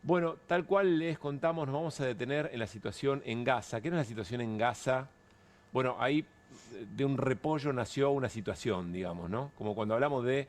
Bueno, tal cual les contamos, nos vamos a detener en la situación en Gaza. ¿Qué es la situación en Gaza? Bueno, ahí de un repollo nació una situación, digamos, ¿no? Como cuando hablamos de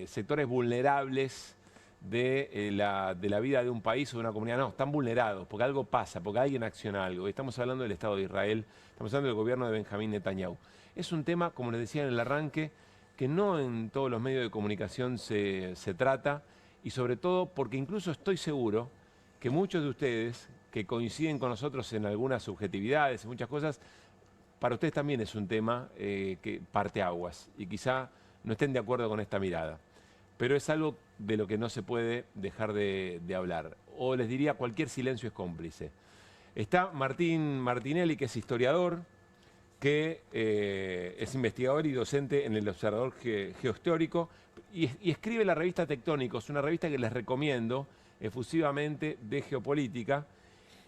sectores vulnerables de la vida de un país o de una comunidad. No, están vulnerados porque algo pasa, porque alguien acciona algo. Estamos hablando del Estado de Israel, estamos hablando del gobierno de Benjamín Netanyahu. Es un tema, como les decía en el arranque, que no en todos los medios de comunicación se trata, y sobre todo porque incluso estoy seguro que muchos de ustedes que coinciden con nosotros en algunas subjetividades, en muchas cosas, para ustedes también es un tema que parte aguas y quizá no estén de acuerdo con esta mirada. Pero es algo de lo que no se puede dejar de hablar. O les diría, cualquier silencio es cómplice. Está Martín Martinelli, que es historiador, que es investigador y docente en el Observador Geohistórico y escribe la revista Tectónicos, una revista que les recomiendo efusivamente de geopolítica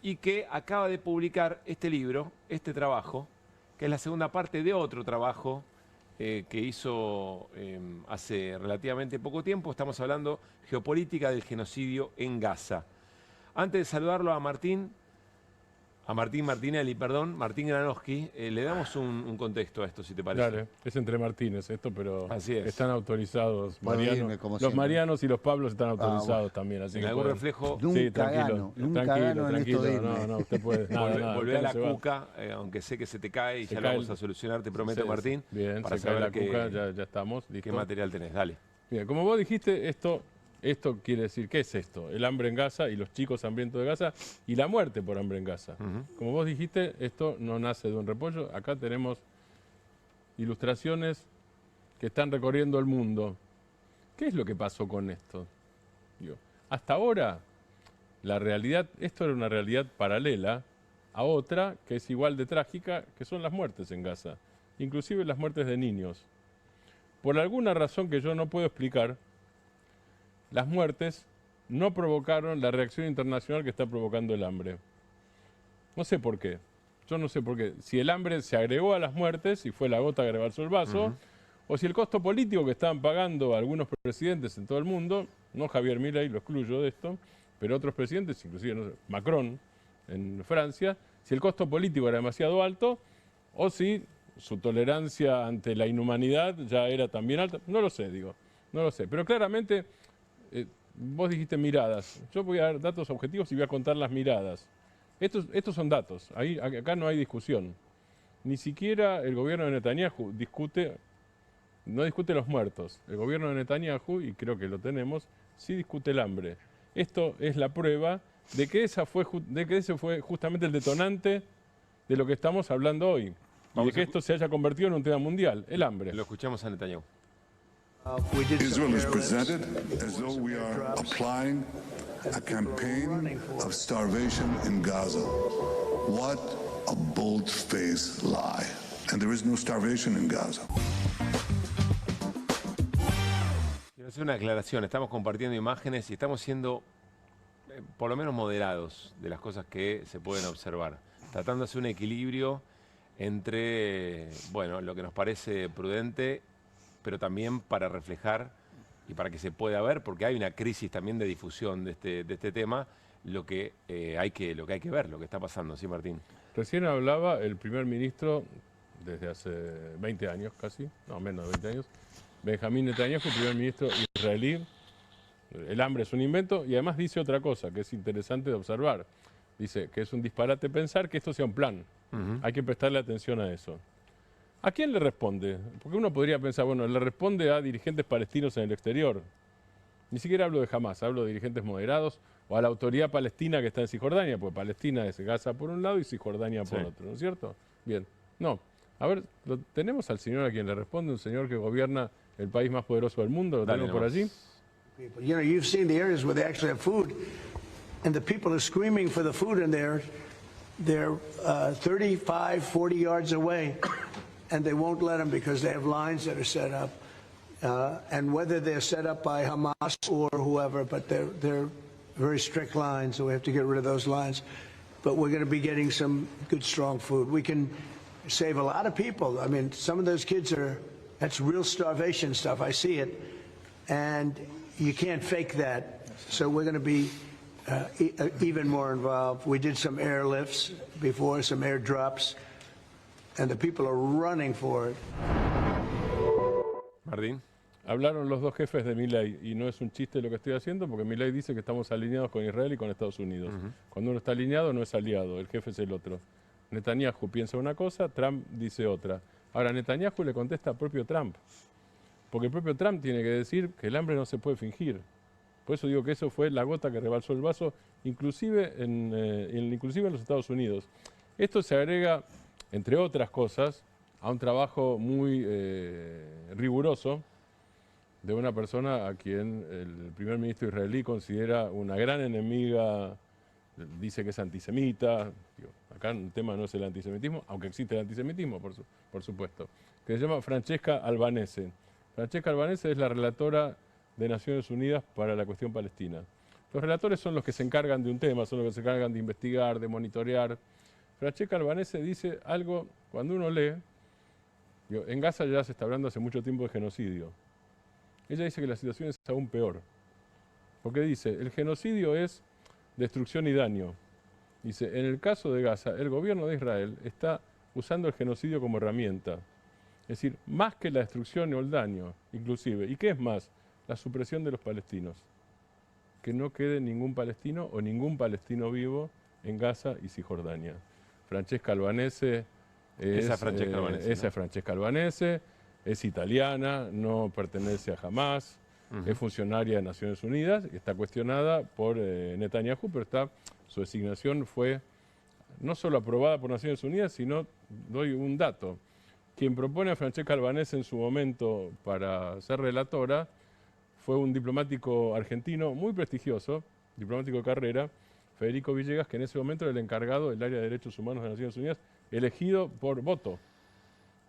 y que acaba de publicar este libro, este trabajo, que es la segunda parte de otro trabajo que hizo hace relativamente poco tiempo. Estamos hablando geopolítica del genocidio en Gaza. Antes de saludarlo a Martín Martinelli, perdón, Martín Granowski, le damos un contexto a esto, si te parece. Dale, es entre Martínez esto, pero así es. Están autorizados. Mariano, los Marianos y los Pablos están autorizados también. Así en que algún reflejo. Sí, tranquilo. Tranquilo. No, usted puede. Volvé a la cuca, aunque sé que se te cae y ya lo vamos a solucionar, te prometo, Martín. Bien, para se cae saber la cuca, ya estamos. ¿Listo? ¿Qué material tenés? Dale. Bien, como vos dijiste, esto quiere decir, ¿qué es esto? El hambre en Gaza y los chicos hambrientos de Gaza y la muerte por hambre en Gaza. Como vos dijiste, esto no nace de un repollo. Acá tenemos ilustraciones que están recorriendo el mundo. ¿Qué es lo que pasó con esto? Hasta ahora, la realidad, esto era una realidad paralela a otra que es igual de trágica, que son las muertes en Gaza, inclusive las muertes de niños. Por alguna razón que yo no puedo explicar, las muertes no provocaron la reacción internacional que está provocando el hambre. No sé por qué. Yo no sé por qué. Si el hambre se agregó a las muertes y fue la gota que rebalsó el vaso, o si el costo político que estaban pagando algunos presidentes en todo el mundo, no Javier Milei, lo excluyo de esto, pero otros presidentes, inclusive no sé, Macron en Francia, si el costo político era demasiado alto, o si su tolerancia ante la inhumanidad ya era también alta. No lo sé, no lo sé. Pero claramente, vos dijiste miradas. Yo voy a dar datos objetivos y voy a contar las miradas. Estos son datos. Acá no hay discusión. Ni siquiera el gobierno de Netanyahu no discute los muertos. El gobierno de Netanyahu, y creo que lo tenemos, sí discute el hambre. Esto es la prueba de que ese fue justamente el detonante de lo que estamos hablando hoy. Y de que esto se haya convertido en un tema mundial, el hambre. Lo escuchamos a Netanyahu. Israel is presented as though we are applying a campaign of starvation in Gaza. What a bold-faced lie. And there is no starvation in Gaza. Quiero hacer una aclaración. Estamos compartiendo imágenes y estamos siendo por lo menos moderados de las cosas que se pueden observar. Tratando de hacer un equilibrio entre, bueno, lo que nos parece prudente, pero también para reflejar y para que se pueda ver, porque hay una crisis también de difusión de este tema, lo que hay que ver, lo que está pasando. ¿Sí, Martín? Recién hablaba el primer ministro, desde hace 20 años casi, no, menos de 20 años, Benjamín Netanyahu, primer ministro israelí. El hambre es un invento y además dice otra cosa que es interesante de observar. Dice que es un disparate pensar que esto sea un plan. Hay que prestarle atención a eso. ¿A quién le responde? Porque uno podría pensar, bueno, le responde a dirigentes palestinos en el exterior. Ni siquiera hablo de Hamás, hablo de dirigentes moderados o a la autoridad palestina que está en Cisjordania, porque Palestina es Gaza por un lado y Cisjordania por otro, ¿no es cierto? Bien, no. A ver, ¿tenemos al señor a quien le responde? Un señor que gobierna el país más poderoso del mundo, ¿lo tenemos por allí? You know, you've seen the areas where they actually have food, and the people are screaming for the food, and they're 35, 40 yards away. And they won't let them because they have lines that are set up. And whether they're set up by Hamas or whoever, but they're very strict lines, so we have to get rid of those lines. But we're going to be getting some good, strong food. We can save a lot of people. I mean, some of those kids that's real starvation stuff. I see it. And you can't fake that. So we're going to be even more involved. We did some airlifts before, some airdrops, and the people are running for it. Martín. Hablaron los dos jefes de Milei, y no es un chiste lo que estoy haciendo, porque Milei dice que estamos alineados con Israel y con Estados Unidos. Cuando uno está alineado no es aliado, el jefe es el otro. Netanyahu piensa una cosa, Trump dice otra. Ahora Netanyahu le contesta al propio Trump, porque el propio Trump tiene que decir que el hambre no se puede fingir. Por eso digo que eso fue la gota que rebalsó el vaso, inclusive inclusive en los Estados Unidos. Esto se agrega, entre otras cosas, a un trabajo muy riguroso de una persona a quien el primer ministro israelí considera una gran enemiga, dice que es antisemita. Acá el tema no es el antisemitismo, aunque existe el antisemitismo, por supuesto, que se llama Francesca Albanese. Francesca Albanese es la relatora de Naciones Unidas para la cuestión palestina. Los relatores son los que se encargan de un tema, son los que se encargan de investigar, de monitorear. Francesca Albanese dice algo, cuando uno lee, en Gaza ya se está hablando hace mucho tiempo de genocidio. Ella dice que la situación es aún peor, porque dice, el genocidio es destrucción y daño. Dice, en el caso de Gaza, el gobierno de Israel está usando el genocidio como herramienta. Es decir, más que la destrucción o el daño, inclusive. ¿Y qué es más? La supresión de los palestinos. Que no quede ningún palestino o ningún palestino vivo en Gaza y Cisjordania. Francesca Albanese Esa es Francesca Albanese, es italiana, no pertenece a Hamás, es funcionaria de Naciones Unidas y está cuestionada por Netanyahu, pero su designación fue no solo aprobada por Naciones Unidas, sino, doy un dato, quien propone a Francesca Albanese en su momento para ser relatora fue un diplomático argentino muy prestigioso, diplomático de carrera, Federico Villegas, que en ese momento era el encargado del área de derechos humanos de Naciones Unidas, elegido por voto.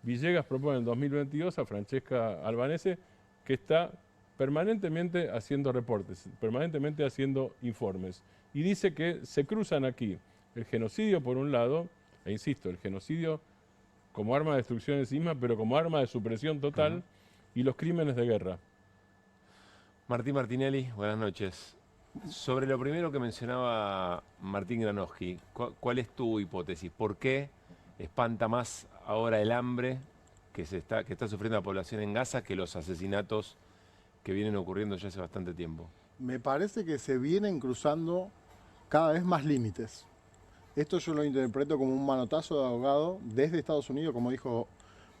Villegas propone en 2022 a Francesca Albanese, que está permanentemente haciendo reportes, permanentemente haciendo informes. Y dice que se cruzan aquí el genocidio por un lado, e insisto, el genocidio como arma de destrucción en sí misma, pero como arma de supresión total, y los crímenes de guerra. Martín Martinelli, buenas noches. Sobre lo primero que mencionaba Martín Granowski, ¿cuál es tu hipótesis? ¿Por qué espanta más ahora el hambre que está sufriendo la población en Gaza que los asesinatos que vienen ocurriendo ya hace bastante tiempo? Me parece que se vienen cruzando cada vez más límites. Esto yo lo interpreto como un manotazo de ahogado desde Estados Unidos, como dijo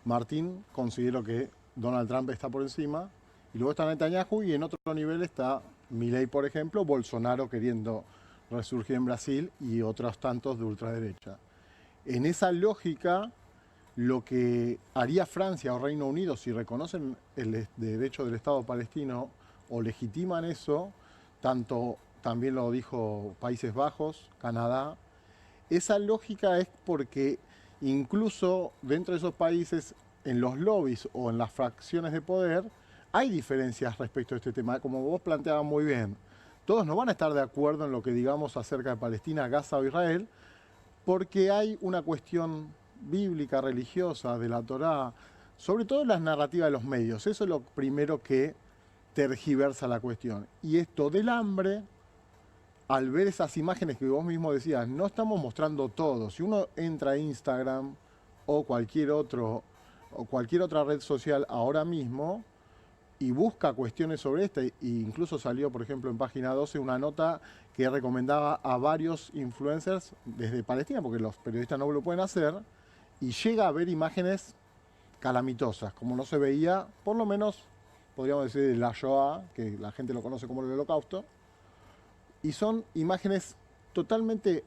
Martín, considero que Donald Trump está por encima, y luego está Netanyahu y en otro nivel está Milei, por ejemplo, Bolsonaro queriendo resurgir en Brasil y otros tantos de ultraderecha. En esa lógica, lo que haría Francia o Reino Unido si reconocen el derecho del Estado palestino o legitiman eso, también lo dijo Países Bajos, Canadá, esa lógica es porque incluso dentro de esos países, en los lobbies o en las fracciones de poder, hay diferencias respecto a este tema. Como vos planteabas muy bien, todos no van a estar de acuerdo en lo que digamos acerca de Palestina, Gaza o Israel, porque hay una cuestión bíblica, religiosa, de la Torá, sobre todo en las narrativas de los medios. Eso es lo primero que tergiversa la cuestión. Y esto del hambre, al ver esas imágenes que vos mismo decías, no estamos mostrando todo. Si uno entra a Instagram o cualquier otra red social ahora mismo y busca cuestiones sobre esta, e incluso salió, por ejemplo, en Página 12 una nota que recomendaba a varios influencers desde Palestina, porque los periodistas no lo pueden hacer, y llega a ver imágenes calamitosas, como no se veía, por lo menos, podríamos decir, de la Shoah, que la gente lo conoce como el Holocausto, y son imágenes totalmente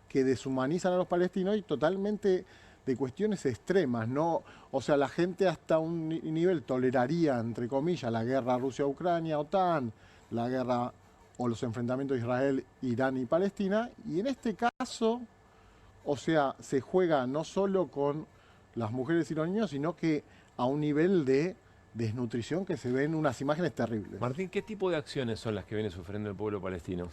que deshumanizan a los palestinos y totalmente de cuestiones extremas, ¿no? O sea, la gente hasta un nivel toleraría, entre comillas, la guerra Rusia-Ucrania, OTAN, la guerra o los enfrentamientos de Israel, Irán y Palestina, y en este caso, o sea, se juega no solo con las mujeres y los niños, sino que a un nivel de desnutrición que se ven unas imágenes terribles. Martín, ¿qué tipo de acciones son las que viene sufriendo el pueblo palestino?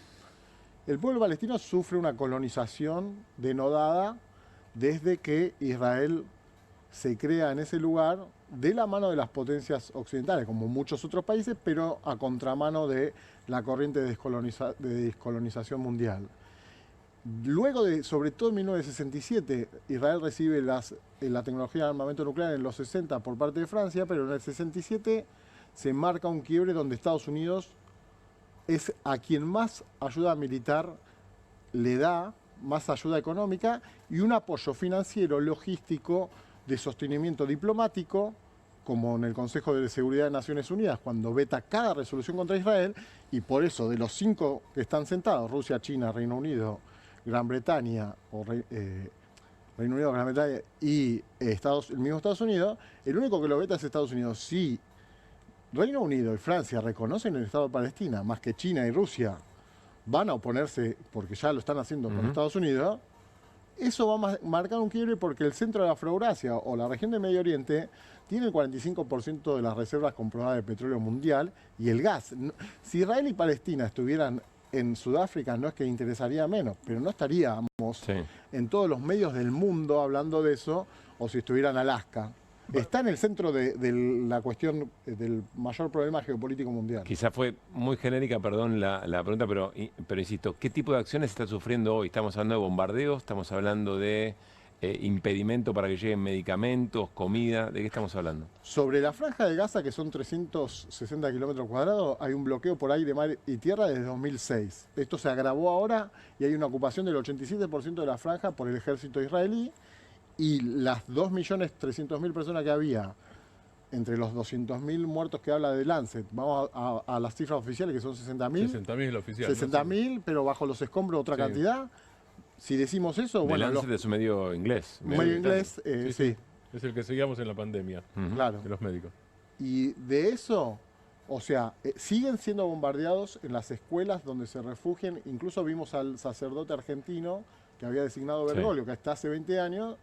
El pueblo palestino sufre una colonización denodada desde que Israel se crea en ese lugar de la mano de las potencias occidentales, como muchos otros países, pero a contramano de la corriente de descolonización mundial. Luego de, sobre todo en 1967, Israel recibe la tecnología de armamento nuclear en los 60 por parte de Francia, pero en el 67 se marca un quiebre donde Estados Unidos es a quien más ayuda militar le da, más ayuda económica y un apoyo financiero, logístico, de sostenimiento diplomático, como en el Consejo de Seguridad de Naciones Unidas, cuando veta cada resolución contra Israel, y por eso de los 5 que están sentados, Rusia, China, Reino Unido, Gran Bretaña, Reino Unido, Gran Bretaña y el mismo Estados Unidos, el único que lo veta es Estados Unidos. Si Reino Unido y Francia reconocen el Estado de Palestina, más que China y Rusia van a oponerse, porque ya lo están haciendo con Estados Unidos, eso va a marcar un quiebre porque el centro de la Afroeurasia o la región del Medio Oriente tiene el 45% de las reservas comprobadas de petróleo mundial y el gas. Si Israel y Palestina estuvieran en Sudáfrica, no es que interesaría menos, pero no estaríamos en todos los medios del mundo hablando de eso, o si estuviera en Alaska. Está en el centro de la cuestión del mayor problema geopolítico mundial. Quizás fue muy genérica, perdón la pregunta, pero insisto, ¿qué tipo de acciones está sufriendo hoy? Estamos hablando de bombardeos, estamos hablando de impedimento para que lleguen medicamentos, comida, ¿de qué estamos hablando? Sobre la franja de Gaza, que son 360 kilómetros cuadrados, hay un bloqueo por aire, mar y tierra desde 2006. Esto se agravó ahora y hay una ocupación del 87% de la franja por el ejército israelí. Y las 2.300.000 personas que había, entre los 200.000 muertos que habla de Lancet, vamos a las cifras oficiales que son 60.000. 60.000 es la oficial. 60.000, ¿no? Pero bajo los escombros otra cantidad. Si decimos eso, bueno... Lancet es un medio inglés. Medio inglés, sí. Es el que seguíamos en la pandemia, claro. de los médicos. Y de eso, o sea, siguen siendo bombardeados en las escuelas donde se refugian. Incluso vimos al sacerdote argentino que había designado Bergoglio, que hasta hace 20 años...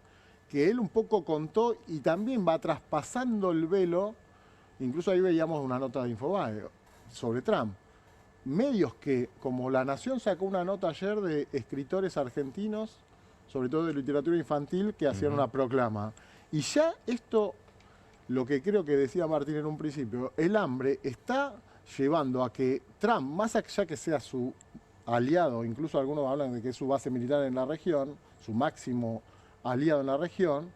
que él un poco contó y también va traspasando el velo, incluso ahí veíamos una nota de Infobae sobre Trump. Medios que, como La Nación sacó una nota ayer de escritores argentinos, sobre todo de literatura infantil, que hacían una proclama. Y ya esto, lo que creo que decía Martín en un principio, el hambre está llevando a que Trump, más allá que sea su aliado, incluso algunos hablan de que es su base militar en la región, su máximo aliado en la región,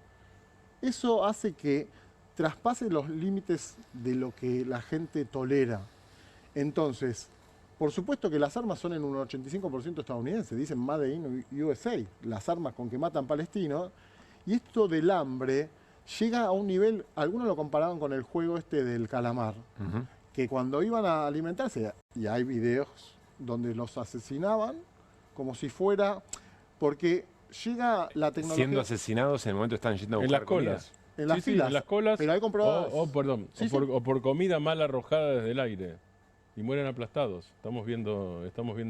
eso hace que traspase los límites de lo que la gente tolera. Entonces, por supuesto que las armas son en un 85% estadounidenses, dicen Made in USA, las armas con que matan palestinos, y esto del hambre llega a un nivel, algunos lo comparaban con el juego este del calamar, que cuando iban a alimentarse, y hay videos donde los asesinaban como si fuera, porque llega la tecnología... Siendo asesinados en el momento están yendo a buscar en las colas. En las filas. En las colas. Pero hay comprobadas. O por comida mal arrojada desde el aire. Y mueren aplastados. Estamos viendo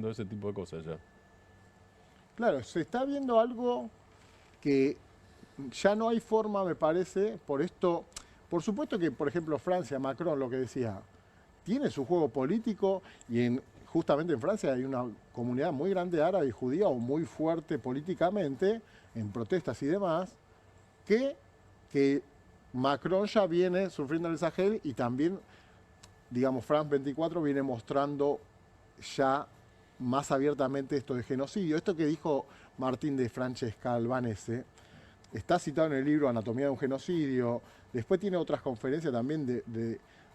ese tipo de cosas ya. Claro, se está viendo algo que ya no hay forma, me parece, por esto. Por supuesto que, por ejemplo, Francia, Macron, lo que decía, tiene su juego político y justamente en Francia hay una comunidad muy grande árabe y judía o muy fuerte políticamente, en protestas y demás, que Macron ya viene sufriendo el Sahel y también, digamos, France 24 viene mostrando ya más abiertamente esto de genocidio. Esto que dijo Martín de Francesca Albanese está citado en el libro Anatomía de un genocidio. Después tiene otras conferencias también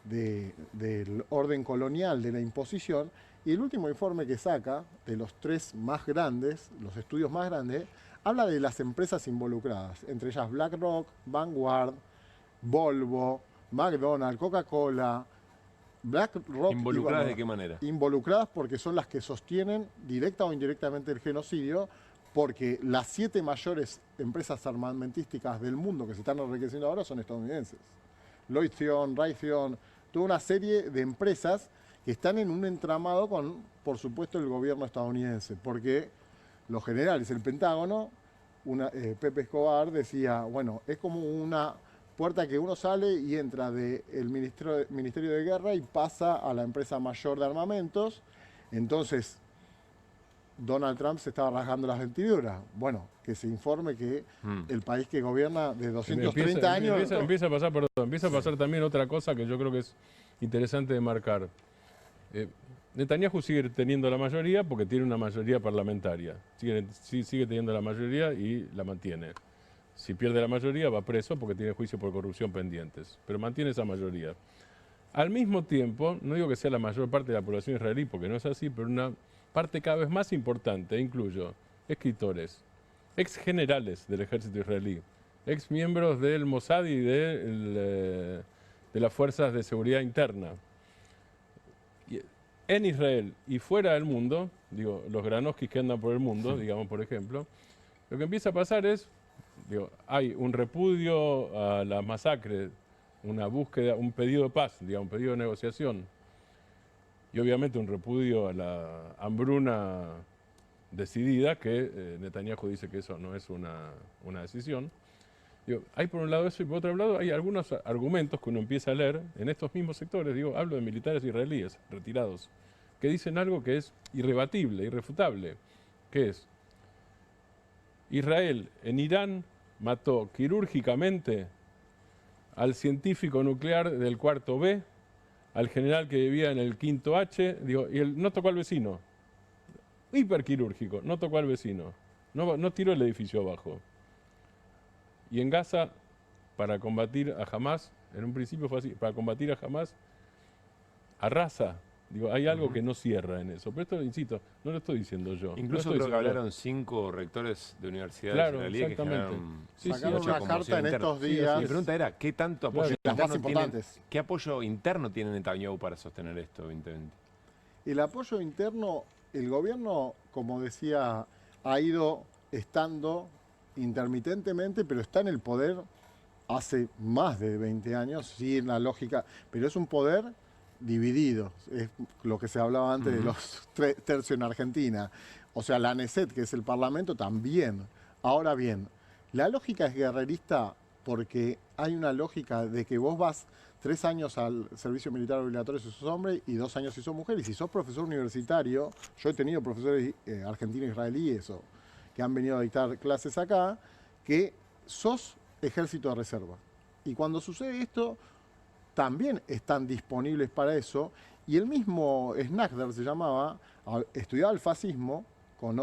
del orden colonial, de la imposición. Y el último informe que saca, de los 3 más grandes, los estudios más grandes, habla de las empresas involucradas, entre ellas BlackRock, Vanguard, Volvo, McDonald's, Coca-Cola. BlackRock, ¿Involucradas de qué manera? Involucradas porque son las que sostienen directa o indirectamente el genocidio, porque las 7 mayores empresas armamentísticas del mundo que se están enriqueciendo ahora son estadounidenses. Raytheon, toda una serie de empresas que están en un entramado con, por supuesto, el gobierno estadounidense, porque los generales, el Pentágono, Pepe Escobar decía, bueno, es como una puerta que uno sale y entra del Ministerio de Guerra y pasa a la empresa mayor de armamentos. Entonces, Donald Trump se estaba rasgando las vestiduras. Bueno, que se informe que el país que gobierna de 230 años... Empieza a pasar también otra cosa que yo creo que es interesante de marcar. Netanyahu sigue teniendo la mayoría porque tiene una mayoría parlamentaria. Sigue teniendo la mayoría y la mantiene. Si pierde la mayoría va preso porque tiene juicio por corrupción pendientes. Pero mantiene esa mayoría. Al mismo tiempo, no digo que sea la mayor parte de la población israelí, porque no es así, pero una parte cada vez más importante, incluyo escritores, ex generales del ejército israelí, ex miembros del Mossad y de las fuerzas de seguridad interna. En Israel y fuera del mundo, digo, los Granoskis que andan por el mundo, digamos, por ejemplo, lo que empieza a pasar es, digo, hay un repudio a las masacres, una búsqueda, un pedido de paz, digamos, un pedido de negociación, y obviamente un repudio a la hambruna decidida, que Netanyahu dice que eso no es una decisión. Digo, hay por un lado eso y por otro lado hay algunos argumentos que uno empieza a leer en estos mismos sectores, digo, hablo de militares israelíes retirados, que dicen algo que es irrebatible, irrefutable, que es, Israel en Irán mató quirúrgicamente al científico nuclear del cuarto B, al general que vivía en el quinto H, digo, y él no tocó al vecino, hiperquirúrgico, no tocó al vecino, no tiró el edificio abajo. Y en Gaza, para combatir a Hamás, en un principio fue así, para combatir a Hamás, arrasa. Digo, hay algo que no cierra en eso. Pero esto, insisto, no lo estoy diciendo yo. Incluso creo que hablaron 5 rectores de universidades israelíes que generaron sacaron mucha una carta conmoción en interna. estos días. Mi pregunta era, ¿qué tanto apoyo ¿qué apoyo interno tiene Netanyahu para sostener esto 2020? El apoyo interno, el gobierno, como decía, ha ido estando intermitentemente, pero está en el poder hace más de 20 años, sí, en la lógica, pero es un poder dividido, es lo que se hablaba antes de los tercios en Argentina. O sea, la ANESET, que es el Parlamento, también. Ahora bien, la lógica es guerrerista porque hay una lógica de que vos vas 3 años al servicio militar obligatorio si sos hombre y 2 años si sos mujer. Y si sos profesor universitario, yo he tenido profesores argentinos israelíes que han venido a dictar clases acá, que sos ejército de reserva. Y cuando sucede esto, también están disponibles para eso. Y el mismo Snackder se llamaba, estudiaba el fascismo con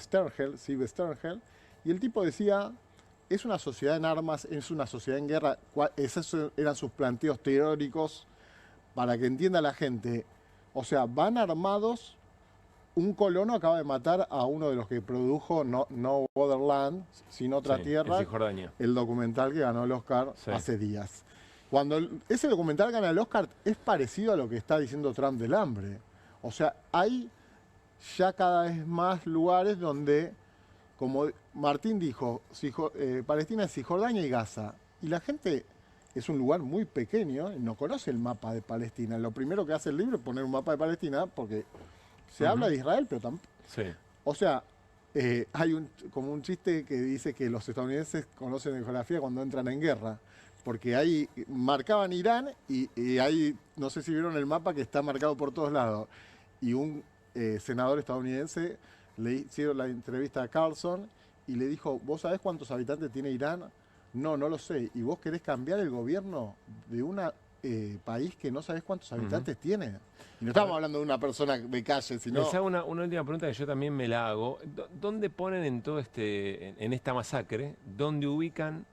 Sternhell, Sive Sternhell, y el tipo decía, es una sociedad en armas, es una sociedad en guerra. Esos eran sus planteos teóricos para que entienda la gente. O sea, van armados. Un colono acaba de matar a uno de los que produjo No Other Land, Sin Otra Tierra, en Cisjordania, el documental que ganó el Oscar hace días. Cuando ese documental gana el Oscar, es parecido a lo que está diciendo Trump del hambre. O sea, hay ya cada vez más lugares donde, como Martín dijo, Palestina es Cisjordania y Gaza. Y la gente es un lugar muy pequeño y no conoce el mapa de Palestina. Lo primero que hace el libro es poner un mapa de Palestina porque se habla de Israel, pero tampoco. Sí. O sea, hay como un chiste que dice que los estadounidenses conocen de geografía cuando entran en guerra, porque ahí marcaban Irán y ahí, no sé si vieron el mapa que está marcado por todos lados. Y un senador estadounidense le hicieron la entrevista a Carlson y le dijo, ¿vos sabés cuántos habitantes tiene Irán? No, no lo sé. ¿Y vos querés cambiar el gobierno de un país que no sabés cuántos habitantes tiene? Y no estamos hablando de una persona de calle, sino... Les hago una última pregunta que yo también me la hago. ¿Dónde ponen en todo en esta masacre, dónde ubican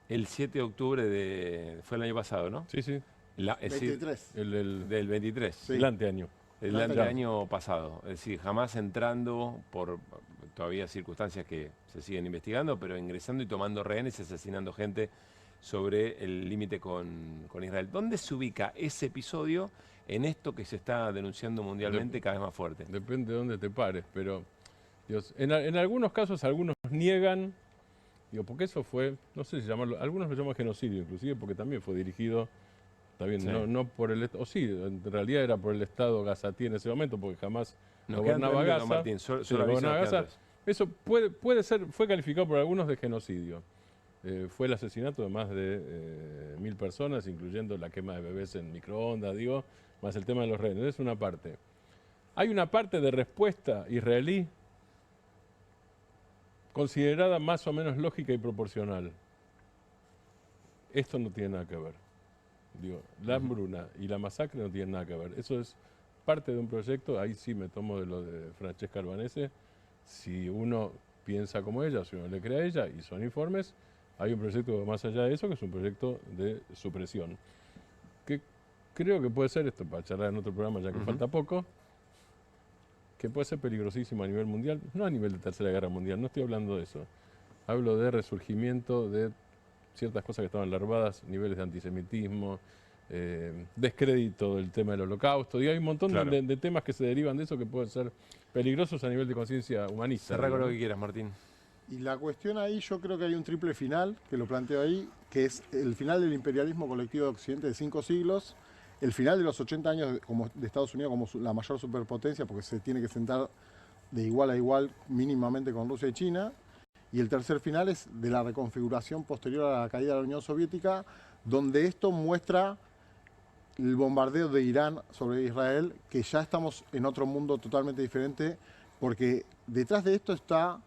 el 7 de octubre fue el año pasado, ¿no? Sí, sí. El 23. Del 23. Sí. El anteaño. El año pasado. Es decir, jamás entrando por todavía circunstancias que se siguen investigando, pero ingresando y tomando rehenes y asesinando gente sobre el límite con Israel. ¿Dónde se ubica ese episodio en esto que se está denunciando mundialmente cada vez más fuerte? Depende de dónde te pares, pero Dios, en algunos casos algunos niegan, digo, porque eso fue, no sé si llamarlo, algunos lo llaman genocidio inclusive, porque también fue dirigido, está bien, sí, no por el Estado, o sí, en realidad era por el Estado gazatí en ese momento, porque jamás gobernaba Gaza. Martín, gobernaba Gaza. Eso puede ser, fue calificado por algunos de genocidio. Fue el asesinato de más de 1000 personas, incluyendo la quema de bebés en microondas, digo, más el tema de los rehenes. Es una parte. Hay una parte de respuesta israelí considerada más o menos lógica y proporcional. Esto no tiene nada que ver. Digo, la hambruna y la masacre no tienen nada que ver. Eso es parte de un proyecto, ahí sí me tomo de lo de Francesca Albanese. Si uno piensa como ella, si uno le cree a ella y son informes, hay un proyecto más allá de eso que es un proyecto de supresión. Que creo que puede ser, esto para charlar en otro programa ya que falta poco, que puede ser peligrosísimo a nivel mundial, no a nivel de Tercera Guerra Mundial, no estoy hablando de eso. Hablo de resurgimiento de ciertas cosas que estaban larvadas, niveles de antisemitismo, descrédito del tema del holocausto, y hay un montón de temas que se derivan de eso que pueden ser peligrosos a nivel de conciencia humanista. Cerrá con lo que quieras, Martín. Y la cuestión ahí, yo creo que hay un triple final, que lo planteo ahí, que es el final del imperialismo colectivo de Occidente de 5 siglos, el final de los 80 años de Estados Unidos como la mayor superpotencia, porque se tiene que sentar de igual a igual mínimamente con Rusia y China, y el tercer final es de la reconfiguración posterior a la caída de la Unión Soviética, donde esto muestra el bombardeo de Irán sobre Israel, que ya estamos en otro mundo totalmente diferente, porque detrás de esto está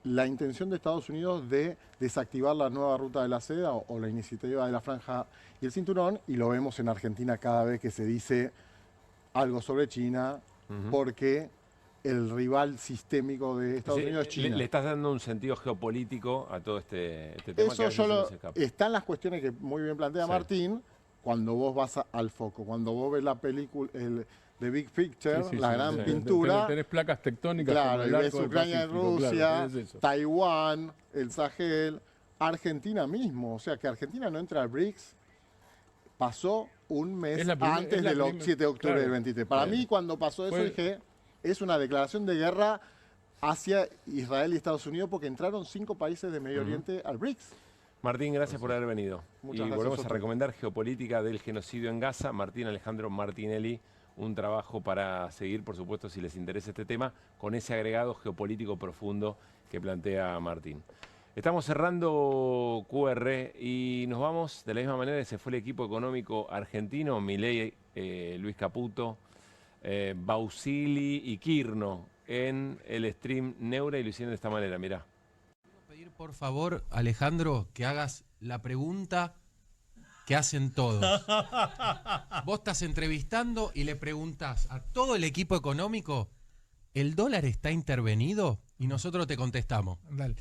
la intención de Estados Unidos de desactivar la nueva ruta de la seda o la iniciativa de la Franja y el Cinturón, y lo vemos en Argentina cada vez que se dice algo sobre China, porque el rival sistémico de Estados Unidos es China. Le estás dando un sentido geopolítico a todo este tema. Eso están las cuestiones que muy bien plantea Martín, cuando vos vas al foco, cuando vos ves la película, The Big Picture, la gran pintura. Tenés placas tectónicas. Claro, y ves Ucrania y Rusia, Taiwán, el Sahel, Argentina mismo. O sea, que Argentina no entra al BRICS, pasó un mes antes del 7 de octubre del 23. Para mí, cuando pasó eso, dije, es una declaración de guerra hacia Israel y Estados Unidos, porque entraron 5 países de Medio Oriente al BRICS. Martín, gracias por haber venido. Muchas y gracias volvemos a recomendar Geopolítica del genocidio en Gaza. Martín Alejandro Martinelli, un trabajo para seguir, por supuesto, si les interesa este tema, con ese agregado geopolítico profundo que plantea Martín. Estamos cerrando QR y nos vamos de la misma manera que se fue el equipo económico argentino, Milei, Luis Caputo, Bausili y Kirno en el stream Neura, y lo hicieron de esta manera, mirá. Pedir por favor, Alejandro, que hagas la pregunta que hacen todos. Vos estás entrevistando y le preguntás a todo el equipo económico, ¿el dólar está intervenido? Y nosotros te contestamos. Dale.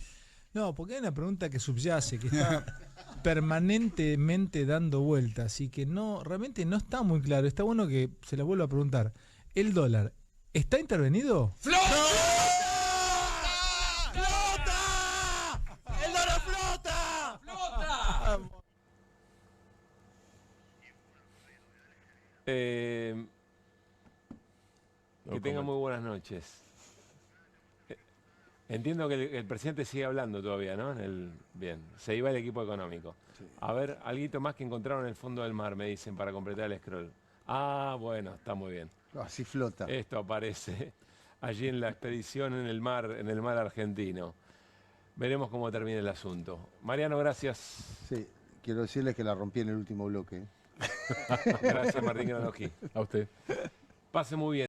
No, porque hay una pregunta que subyace, que está permanentemente dando vueltas y que no, realmente no está muy claro. Está bueno que se la vuelva a preguntar. ¿El dólar está intervenido? ¡Flota! ¡El dólar flota! ¡Flota! Que tengan muy buenas noches. Entiendo que el presidente sigue hablando todavía, ¿no? Bien, se iba el equipo económico. Sí. A ver, alguito más que encontraron en el fondo del mar, me dicen, para completar el scroll. Ah, bueno, está muy bien. Así flota. Esto aparece allí en la expedición en el mar argentino. Veremos cómo termina el asunto. Mariano, gracias. Sí, quiero decirles que la rompí en el último bloque. Gracias, Martín Granowski. A usted. Pase muy bien.